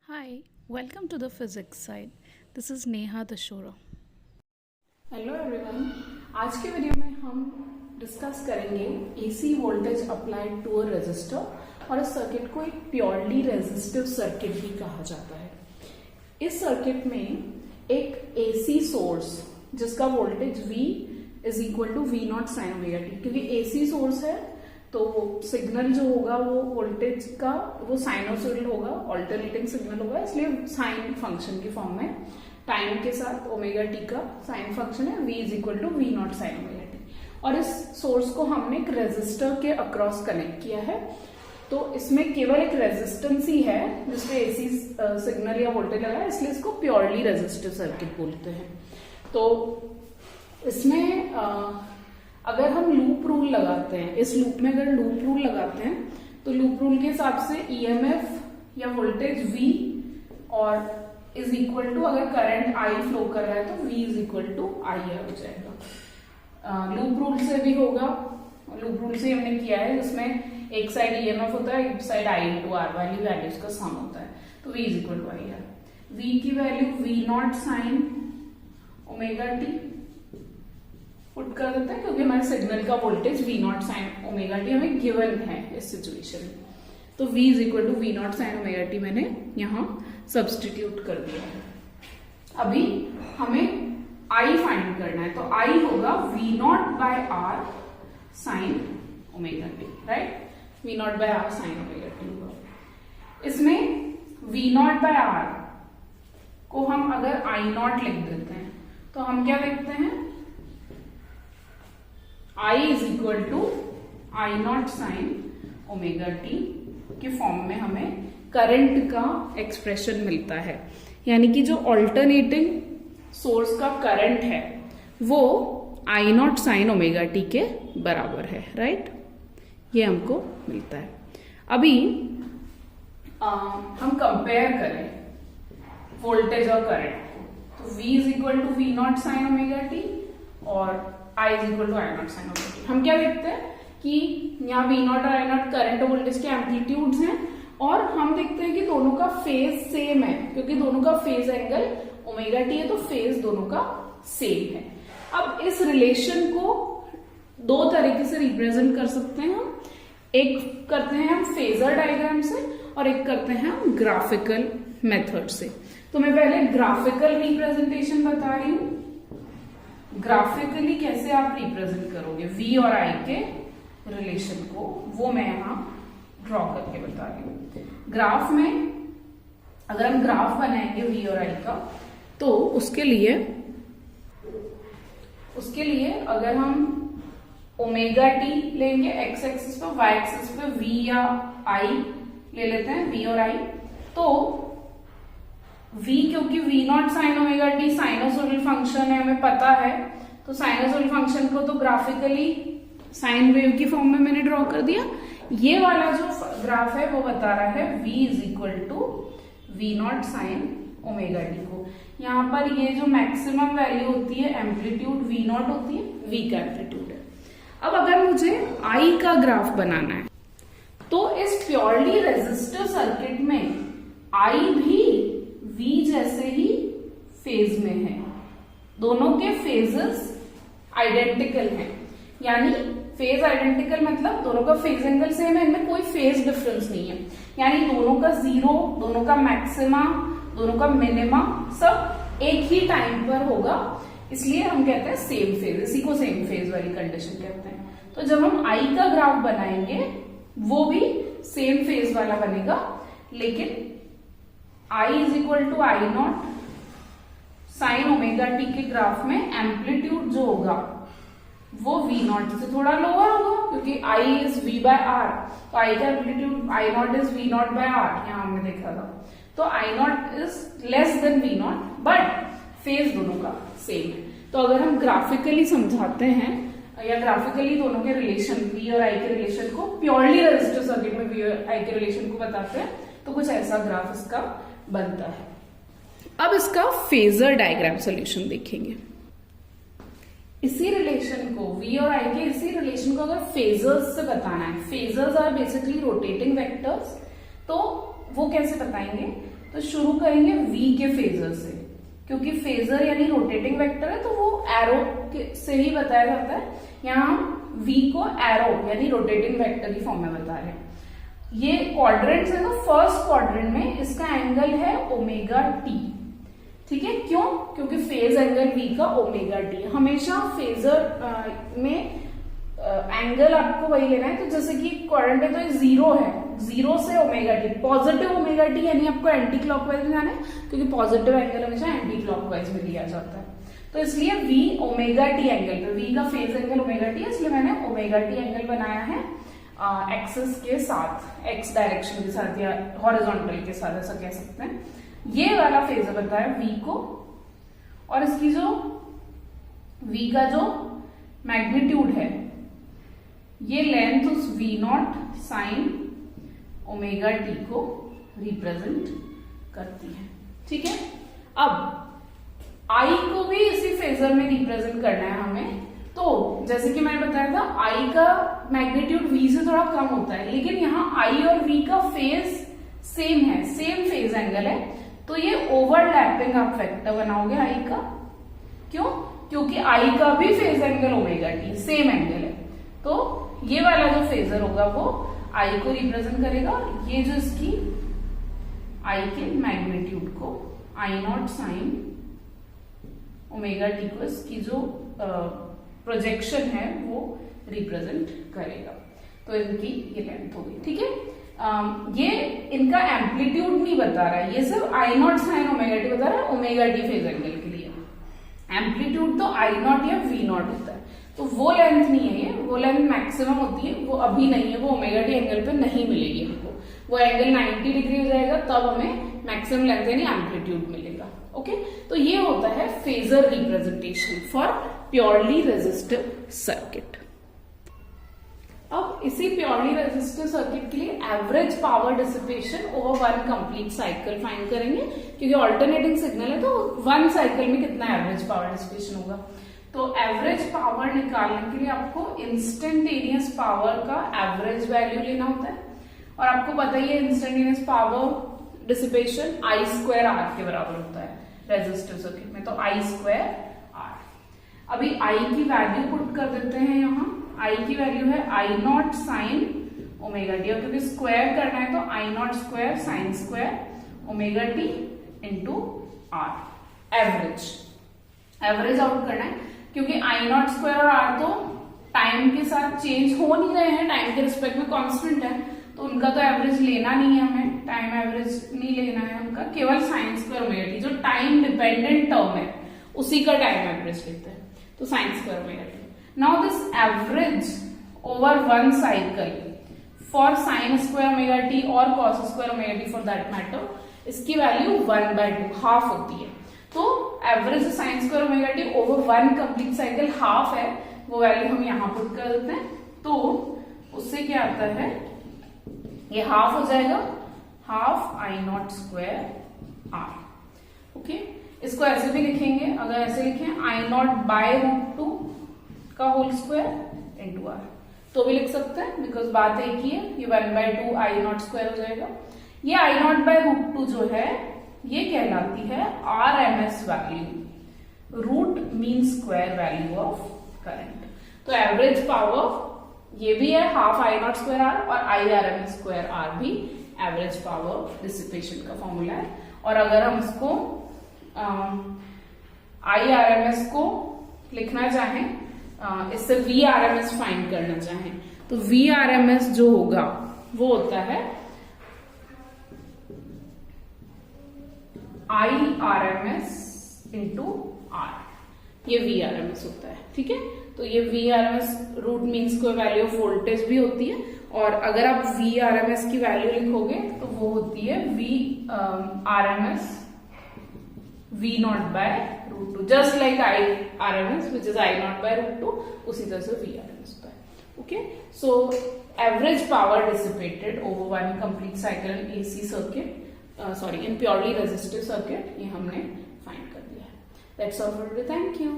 Hi, welcome to the physics side. This is Neha Dashora. Hello everyone, आज के video में हम discuss करेंगे AC voltage applied to a resistor और इस सर्किट को एक प्योरली रेजिस्टिव सर्किट भी कहा जाता है। इस सर्किट में एक एसी सोर्स जिसका voltage V is equal to V naught sine omega t, क्योंकि एसी सोर्स है तो सिग्नल जो होगा वो वोल्टेज का वो साइनोसॉइडल होगा, ऑल्टरनेटिंग सिग्नल होगा, इसलिए साइन फंक्शन की फॉर्म में टाइम के साथ ओमेगा टी का साइन फंक्शन है, v is equal to v naught sine omega T. और इस सोर्स को हमने एक रेजिस्टर के अक्रॉस कनेक्ट किया है, तो इसमें केवल एक रेजिस्टेंस ही है जिसपे एसी सिग्नल या वोल्टेज लगा है, इसलिए इसको प्योरली रेजिस्टिव सर्किट बोलते हैं। तो इसमें अगर हम लूप रूल लगाते हैं, इस लूप में अगर लूप रूल लगाते हैं तो लूप रूल के हिसाब से ईएमएफ या वोल्टेज V और इज इक्वल टू, अगर करंट I फ्लो कर रहा है तो V इज इक्वल टू आई हो जाएगा। लूप रूल से भी होगा, लूप रूल से हमने किया है, जिसमें एक साइड ईएमएफ होता है, एक साइड I इंटू आर वाली वैल्यूज का सम होता है, तो V is equal to i r. V की value V naught sine omega t put कर देते हैं, क्योंकि हमारे सिग्नल का voltage V naught sine omega t हमें गिवन है इस सिचुएशन में, तो V is equal to V naught sine omega t मैंने यहाँ सब्सटीट्यूट कर दिया है। अभी हमें I फाइंड करना है, तो I होगा V naught by r sine omega t, right. V naught by r sine omega t होगा। इसमें V नॉट बाय आर को हम अगर I नॉट लिख देते हैं तो हम क्या लिखते हैं, I is equal to I not sine omega T के फॉर्म में हमें करंट का एक्सप्रेशन मिलता है, यानी कि जो ऑल्टरनेटिंग सोर्स का करंट है वो आई नॉट साइन ओमेगा टी के बराबर है, राइट। ये हमको मिलता है। अभी हम कंपेयर करें वोल्टेज और करंट को, तो V is equal to V naught sine omega T और I is equal to I not sine omega T. हम क्या देखते हैं कि यहाँ V नॉट और आई नॉट करंट और वोल्टेज के एम्पलीट्यूड्स हैं, और हम देखते हैं कि दोनों का फेज सेम है, क्योंकि दोनों का फेज एंगल ओमेगा टी है, तो फेज दोनों का सेम है। अब इस रिलेशन को दो तरीके से रिप्रेजेंट कर सकते हैं हम, एक करते हैं हम फेजर डायग्राम से और एक करते हैं हम ग्राफिकल मेथड से। तो मैं पहले ग्राफिकल रिप्रेजेंटेशन बता रही हूं। ग्राफिकली कैसे आप रिप्रेजेंट करोगे V और I के रिलेशन को, वो मैं यहां ड्रॉ करके बता रही हूं। ग्राफ में अगर हम ग्राफ बनाएंगे V और I का, तो उसके लिए अगर हम ओमेगा टी लेंगे एक्स एक्सिस पे, वाई एक्सिस पे V या I ले लेते हैं, V और I, तो V, क्योंकि V naught sine omega T sinusoidal function है, हमें पता है, तो साइनोसॉइडल फंक्शन को तो ग्राफिकली साइन वेव की फॉर्म में मैंने ड्रॉ कर दिया। ये वाला जो ग्राफ है वो बता रहा है V is equal to V naught sine omega T को। यहाँ पर ये जो मैक्सिमम वैल्यू होती है एम्पलीट्यूड V नॉट होती है, V का एम्पलीट्यूड है। अब अगर मुझे I का ग्राफ बनाना है, तो इस प्योरली रेजिस्टिव सर्किट में I भी V जैसे ही फेज में है, दोनों के फेजेस आइडेंटिकल हैं, यानी फेज आइडेंटिकल मतलब दोनों का फेज एंगल सेम है, इनमें कोई फेज डिफरेंस नहीं है, यानी दोनों का जीरो, दोनों का मैक्सिमा, दोनों का मिनिमा सब एक ही टाइम पर होगा, इसलिए हम कहते हैं सेम फेज, इसी को सेम फेज वाली कंडीशन कहते हैं। तो जब हम I का ग्राफ बनाएंगे वो भी सेम फेज वाला बनेगा, लेकिन I is equal to I not sine omega T के ग्राफ में एम्पलीट्यूड जो होगा वो V नॉट से थोड़ा लोअर होगा, क्योंकि I is V by R, तो I का amplitude I naught is V naught by R, यहाँ हमने देखा था, तो I naught is less than V naught, but phase दोनों का सेम है। तो अगर हम ग्राफिकली समझाते हैं या ग्राफिकली दोनों के रिलेशन V और I के रिलेशन को, प्योरली रेजिस्टिव सर्किट में V और I के रिलेशन को बताते हैं, तो कुछ ऐसा ग्राफ इसका बनता है। अब इसका फेजर डायग्राम सॉल्यूशन देखेंगे। इसी रिलेशन को V और I के इसी रिलेशन को अगर फेजर्स से बताना है, phasors are basically rotating vectors, तो वो कैसे बताएंगे, तो शुरू करेंगे v के फेजर से, क्योंकि फेजर यानी रोटेटिंग वेक्टर है तो वो एरो से ही बताया जाता है। यहाँ हम v को एरो यानी रोटेटिंग वेक्टर की फॉर्म में बता रहे हैं। ये क्वाड्रेंट्स है, तो फर्स्ट क्वाड्रेंट में इसका एंगल है ओमेगा टी, ठीक है। क्यों? क्योंकि फेज एंगल v का ओमेगा टी। हमेशा फेजर में एंगल आपको वही लेना है। तो जैसे कि क्वाड्रेंट है तो ये 0 है, 0 से omega T, positive omega T यानी आपको एंटी क्लॉकवाइज में जाना है, क्योंकि पॉजिटिव एंगल हमेशा एंटी क्लॉकवाइज में लिया जाता है। तो इसलिए v ओमेगा टी एंगल पे, v का फेज एंगल ओमेगा टी है, इसलिए मैंने ओमेगा टी एंगल बनाया है एक्सिस के साथ, x डायरेक्शन के साथ या हॉरिजॉन्टल के साथ, ऐसा कह सकते हैं। ये वाला फेजर बताया v को, और इसकी जो v का जो मैग्नीट्यूड है, ये लेंथ उस v naught sine omega T को रिप्रेजेंट करती है, ठीक है। अब I को भी इसी फेजर में रिप्रेजेंट करना है हमें। तो जैसे कि मैंने बताया था I का मैग्नीट्यूड V से थोड़ा कम होता है, लेकिन यहाँ I और V का फेज सेम है, सेम फेज एंगल है, तो ये ओवरलैपिंग आप वेक्टर बनाओगे I का। क्यों? क्योंकि I का भी phase angle omega T same angle है, तो ये वाला जो फेजर होगा वो I को रिप्रेजेंट करेगा, और ये जो इसकी I के मैग्नीट्यूड को I not sine omega T को, इसकी जो प्रोजेक्शन है वो रिप्रेजेंट करेगा। तो इनकी ये लेंथ होगी, ठीक है। ये इनका एम्पलीट्यूड नहीं बता रहा है, ये सिर्फ आई नॉट साइन ओमेगा टी बता रहा है ओमेगा टी फेज एंगल के लिए। एम्पलीट्यूड तो आई नॉट या वी नॉट होता है, तो वो लेंथ नहीं है, ये वो लेंथ मैक्सिमम होती है, वो अभी नहीं है, वो ओमेगा टी एंगल पे नहीं मिलेगी हमको। वो एंगल 90 डिग्री हो जाएगा तब हमें मैक्सिमम लेंथ यानी एम्पलीट्यूड मिलेगा। ओके, तो ये होता है phasor representation for purely resistive circuit. अब इसी प्योरली रेजिस्टिव सर्किट के लिए average power dissipation over one complete cycle find करेंगे, क्योंकि ऑल्टरनेटिंग सिग्नल है तो वन साइकिल में कितना एवरेज पावर डिसिपेशन होगा। तो एवरेज पावर निकालने के लिए आपको इंस्टेंटेनियस पावर का एवरेज वैल्यू लेना होता है, और आपको पता ही है instantaneous power dissipation I square R के बराबर होता है रेजिस्टिव सर्किट में, तो आई स्क्वायर आर। अभी आई की वैल्यू पुट कर देते हैं यहाँ। आई की वैल्यू है I not sine omega T, और क्योंकि स्क्वायर करना है तो I not square sine square omega t into r. Average out करना है, क्योंकि आई नॉट स्क्वायर और आर तो टाइम के साथ चेंज हो नहीं रहे हैं, टाइम के रिस्पेक्ट में कांस्टेंट है, तो उनका तो एवरेज लेना नहीं है हमें, टाइम एवरेज नहीं लेना है उनका, केवल साइन स्क्वायर ओमेगा टी जो टाइम डिपेंडेंट टर्म है उसी का टाइम एवरेज लेते हैं, तो sine square omega t. Now this average over one cycle for sine square omega T और cos square omega t for that matter, इसकी value 1/2 half होती है। तो average sine square omega t over one complete cycle half है, वो value हम यहाँ put कर देते हैं। तो उससे क्या आता है, ये हाफ हो जाएगा, half I not square R. Okay, इसको ऐसे भी लिखेंगे, अगर ऐसे लिखें आई नॉट बाय रूट 2 का होल स्क्वायर इंटू आर तो भी लिख सकते हैं, बिकॉज बात एक ही है, ये 1/2 आई नॉट स्क्वायर हो जाएगा। ये आई नॉट बाय रूट 2 जो है ये कहलाती है RMS value, root mean square value of current. तो एवरेज पावर ये भी है half I not square R, और IRMS स्क्वायर आर भी एवरेज पावर डिसिपेशन का फॉर्मूला है। और अगर हम इसको IRMS को लिखना चाहें, इससे VRMS फाइंड करना चाहें, तो VRMS जो होगा वो होता है IRMS इंटू आर, ये VRMS होता है, ठीक है। तो ये VRMS root mean square value of voltage भी होती है, और अगर आप VRMS की वैल्यू लिखोगे तो वो होती है VRMS V naught by root 2, just like IRMS which is I naught by root 2, उसी तरह से VRMS होता है। Okay, so average power dissipated over one complete cycle in AC circuit, in purely resistive circuit, ये हमने find कर दिया है। That's all for today, thank you.